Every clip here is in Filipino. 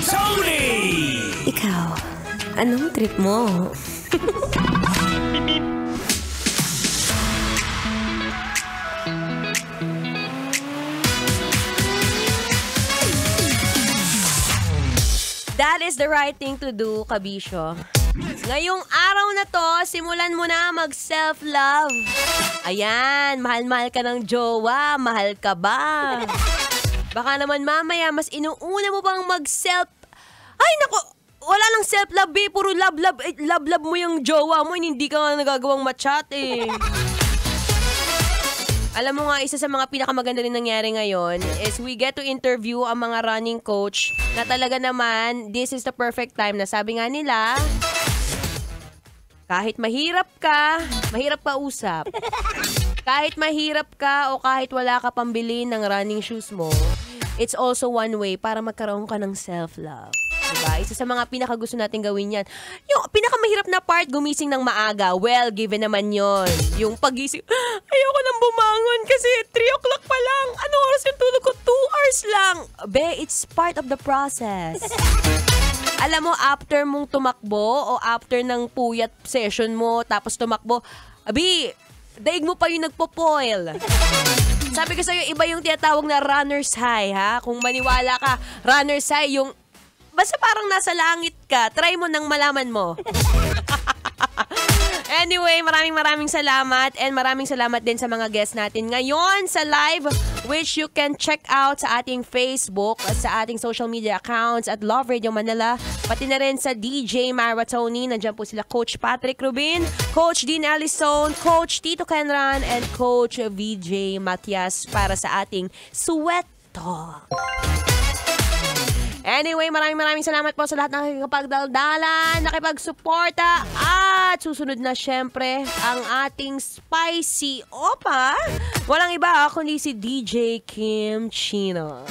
Tony! Ikaw, anong trip mo? That is the right thing to do, kabisyo. Ngayong araw na to, simulan mo na mag-self-love. Ayan, mahal-mahal ka ng jowa, mahal ka ba? Baka naman mamaya, mas inuuna mo bang mag-self... Ay, naku! Wala lang self-love eh. Puro love-love. Love-love mo yung jowa mo. Hindi ka nga nagagawang machat eh. Alam mo nga, isa sa mga pinakamaganda rin nangyari ngayon is we get to interview ang mga running coach na talaga naman, this is the perfect time na sabi nga nila, kahit mahirap ka usap. Kahit mahirap ka o kahit wala ka pambili ng running shoes mo, it's also one way para magkaroon ka ng self-love. Diba? Isa sa mga pinakagusto natin gawin yan. Yung pinakamahirap na part, gumising ng maaga. Well, given naman yon. Yung pagising, ayoko nang bumangon kasi 3 o'clock pa lang. Ano oras yung tulog ko? 2 hours lang. Be, it's part of the process. Alam mo, after mong tumakbo o after ng puyat session mo, tapos tumakbo, abi, daig mo pa yung nagpo-poil. Sabi ko sa'yo, iba yung tinatawag na runner's high, ha? Kung maniwala ka, runner's high, yung basta parang nasa langit ka. Try mo nang malaman mo. Anyway, maraming salamat and maraming salamat din sa mga guests natin ngayon sa live, which you can check out sa ating Facebook, sa ating social media accounts at Love Radio Manila, pati na rin sa DJ Maratoni. Nandiyan po sila Coach Patrick Rubin, Coach Dean Ellison, Coach Tito Kenran, and Coach VJ Matias para sa ating Sweat Talk. Anyway, maraming salamat po sa lahat ng nakikipagdaldalan, nakipagsuporta, at susunod na syempre ang ating spicy opa. Walang iba kundi si DJ Kim Chino.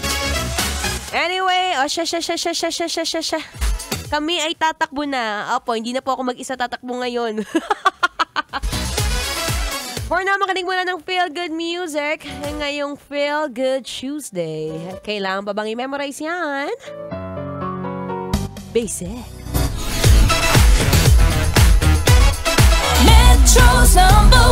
Anyway, siya. Kami ay tatakbo na. Opo, hindi na po ako mag-isa tatakbo ngayon. For now, makinig muna ng Feel Good Music ngayong Feel Good Tuesday. Kailangan pa bang i-memorize yan? Basic. Metro's #1